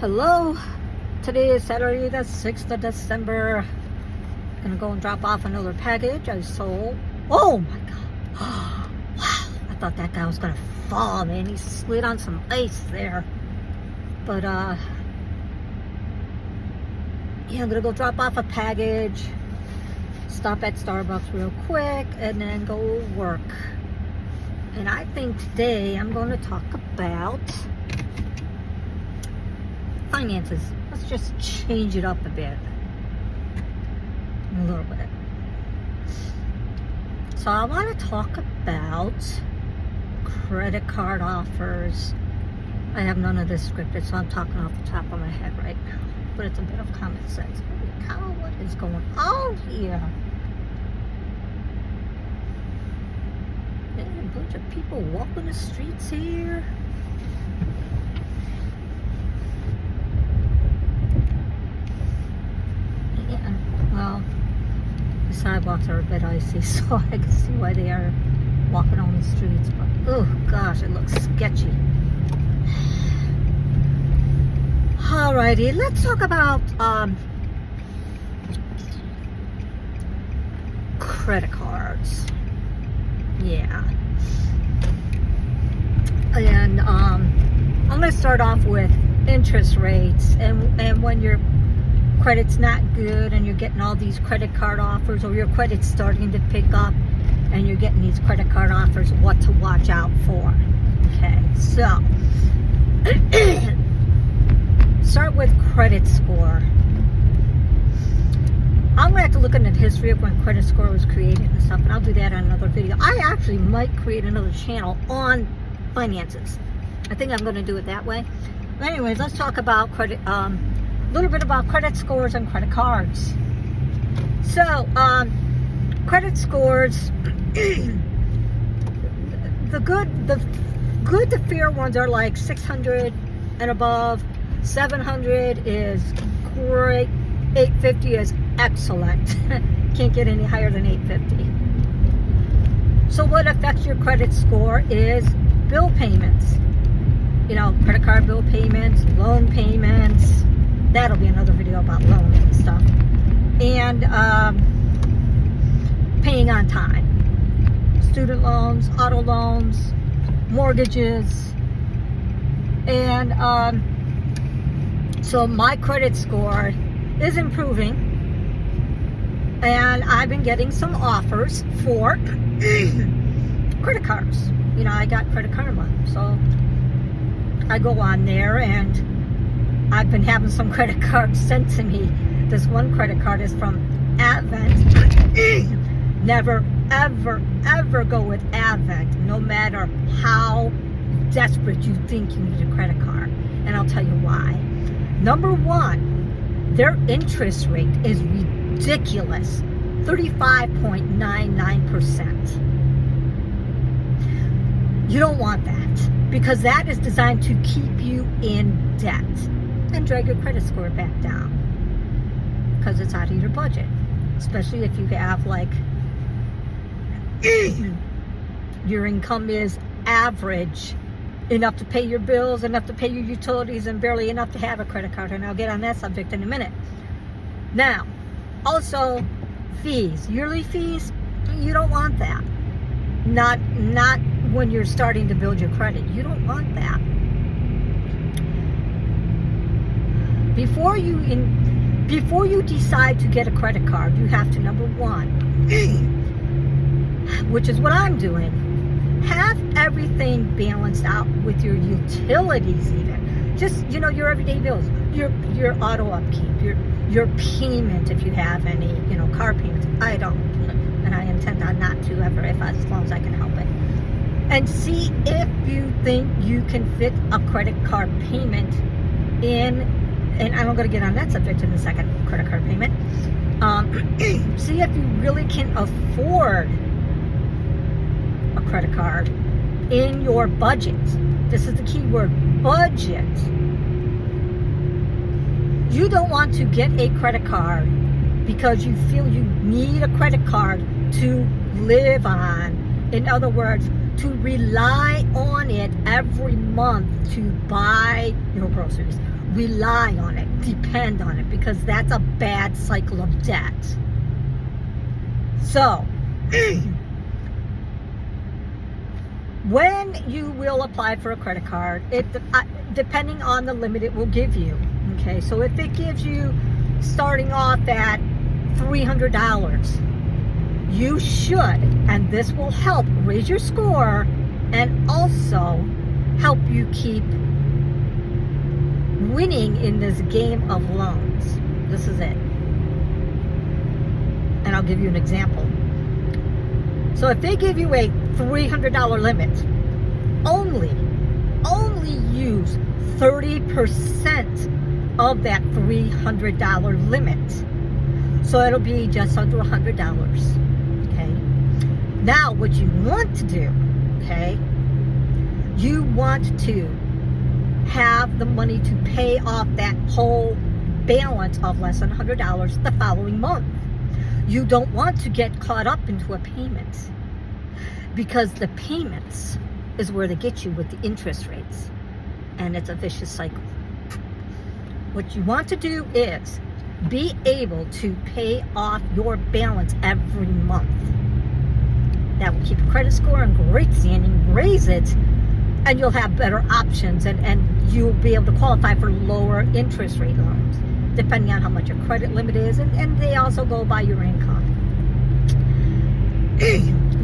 Hello, today is Saturday the 6th of December. Gonna go and drop off another package I sold. Oh my god. Wow, I thought that guy was gonna fall, man. He slid on some ice there. But yeah, I'm gonna go drop off a package, stop at Starbucks real quick, and then go work. And I think today I'm going to talk about finances. Let's just change it up a bit. A little bit. So I want to talk about credit card offers. I have none of this scripted, so I'm talking off the top of my head right now. But it's a bit of common sense. Holy cow, what is going on here? There's a bunch of people walking the streets here. Yeah, well, the sidewalks are a bit icy, so I can see why they are walking on the streets. But oh gosh, it looks sketchy. Alrighty, let's talk about credit cards. Yeah. And I'm going to start off with interest rates. And when your credit's not good and you're getting all these credit card offers, or your credit's starting to pick up and you're getting these credit card offers, what to watch out for. Okay, so start with credit score. I'm going to have to look into the history of when credit score was created and stuff, and I'll do that on another video. I actually might create another channel on finances. I think I'm going to do it that way. But anyways, let's talk about credit, a little bit about credit scores and credit cards. So, credit scores, the good to fair ones are like 600 and above. 700 is great. 850 is excellent. Can't get any higher than 850. So what affects your credit score is bill payments. You know, credit card bill payments, loan payments. That'll be another video about loans and stuff. And paying on time. Student loans, auto loans, mortgages. And so my credit score is improving, and I've been getting some offers for credit cards. You know, I got Credit Karma, so I go on there, and I've been having some credit cards sent to me. This one credit card is from Advent. Never, ever, ever go with Advent, no matter how desperate you think you need a credit card. And I'll tell you why. Number one, their interest rate is ridiculous, 35.99%. You don't want that, because that is designed to keep you in debt and drag your credit score back down, because it's out of your budget, especially if you have like your income is average, enough to pay your bills, enough to pay your utilities, and barely enough to have a credit card. And I'll get on that subject in a minute. Now, also fees, yearly fees, you don't want that. Not when you're starting to build your credit. You don't want that. Before you decide to get a credit card, you have to, number one, which is what I'm doing, have everything balanced out with your utilities even. Just, you know, your everyday bills, your auto upkeep, your payment if you have any, you know, car payments. I don't, and I intend on not to ever, as long as I can help it. And see if you think you can fit a credit card payment in, and I'm going to get on that subject in a second, credit card payment. See if you really can afford a credit card in your budget. This is the key word, budget. You don't want to get a credit card because you feel you need a credit card to live on. In other words, to rely on it every month to buy your groceries, rely on it, depend on it, because that's a bad cycle of debt. So, when you will apply for a credit card, depending on the limit it will give you, okay? So if it gives you starting off at $300, you should, and this will help raise your score and also help you keep winning in this game of loans. This is it. And I'll give you an example. So if they give you a $300 limit, only use 30% of that $300 limit. So it'll be just under $100. Okay. Now what you want to do, okay, you want to have the money to pay off that whole balance of less than $100 the following month. You don't want to get caught up into a payment, because the payments is where they get you with the interest rates, and it's a vicious cycle. What you want to do is be able to pay off your balance every month. That will keep your credit score in great standing, raise it, and you'll have better options, and you'll be able to qualify for lower interest rate loans, depending on how much your credit limit is, and they also go by your income.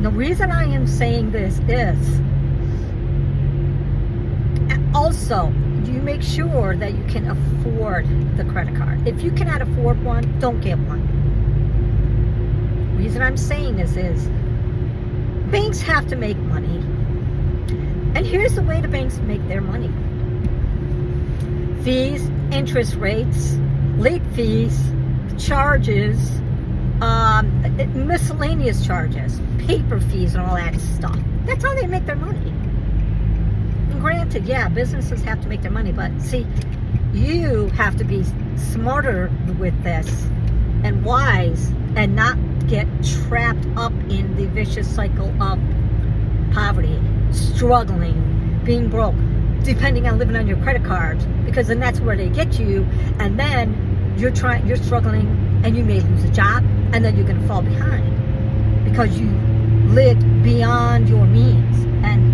The reason I am saying this is also, you make sure that you can afford the credit card. If you cannot afford one, don't get one. The reason I'm saying this is banks have to make money. And here's the way the banks make their money. Fees, interest rates, late fees, charges, miscellaneous charges, paper fees, and all that stuff. That's how they make their money. And granted, yeah, businesses have to make their money, but see, you have to be smarter with this and wise and not get trapped up in the vicious cycle of poverty, struggling, being broke, depending on living on your credit cards, because then that's where they get you, and then you're struggling, and you may lose a job, and then you're going to fall behind because you lived beyond your means, and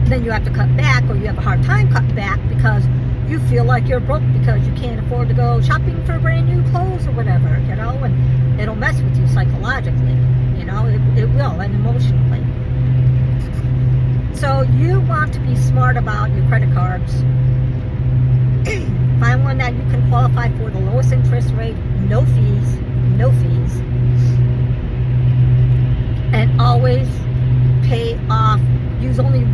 then you have to cut back, or you have a hard time cutting back because you feel like you're broke because you can't afford to go shopping for brand new clothes or whatever, and it'll mess with you psychologically, it will, and emotionally. So you want to be smart about your credit cards. Find one that you can qualify for the lowest interest rate, no fees, and always pay off. Use only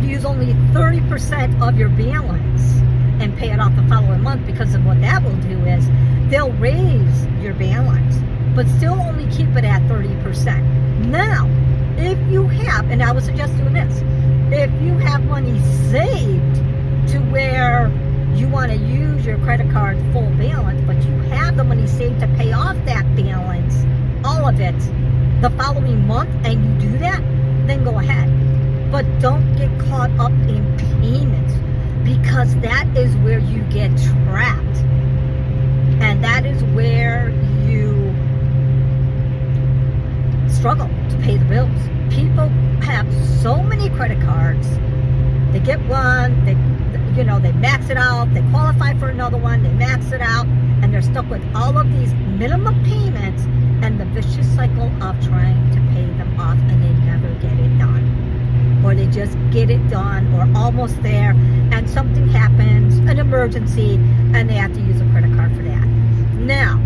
use only 30% of your balance and pay it off the following month, because of what that will do is they'll raise your balance, but still only keep it at 30%. Now, if you have, and I would suggest doing this, if you have money saved to where you want to use your credit card full balance, but you have the money saved to pay off that balance, all of it, the following month, and you do that, then go ahead. But don't get caught up in payments, because that is where you get trapped. And that is where you struggle to pay the bills. People have so many credit cards. They get one, they max it out, they qualify for another one, they max it out, and they're stuck with all of these minimum payments and the vicious cycle of trying to pay them off, and they never get it done. Or they just get it done or almost there, and something happens, an emergency, and they have to use a credit card for that. Now,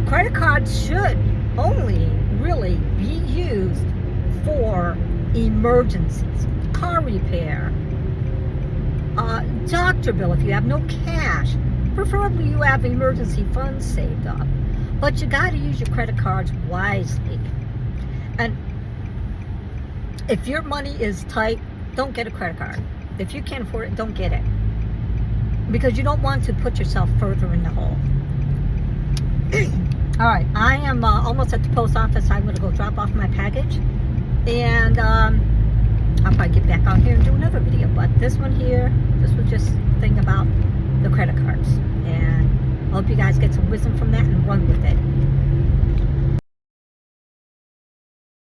credit cards should only really be used for emergencies, car repair, doctor bill if you have no cash. Preferably you have emergency funds saved up. But you got to use your credit cards wisely. And if your money is tight, don't get a credit card. If you can't afford it, don't get it. Because you don't want to put yourself further in the hole. All right, I am almost at the post office. I'm going to go drop off my package, and I'll probably get back out here and do another video. But this one here, this was just a thing about the credit cards, and I hope you guys get some wisdom from that and run with it.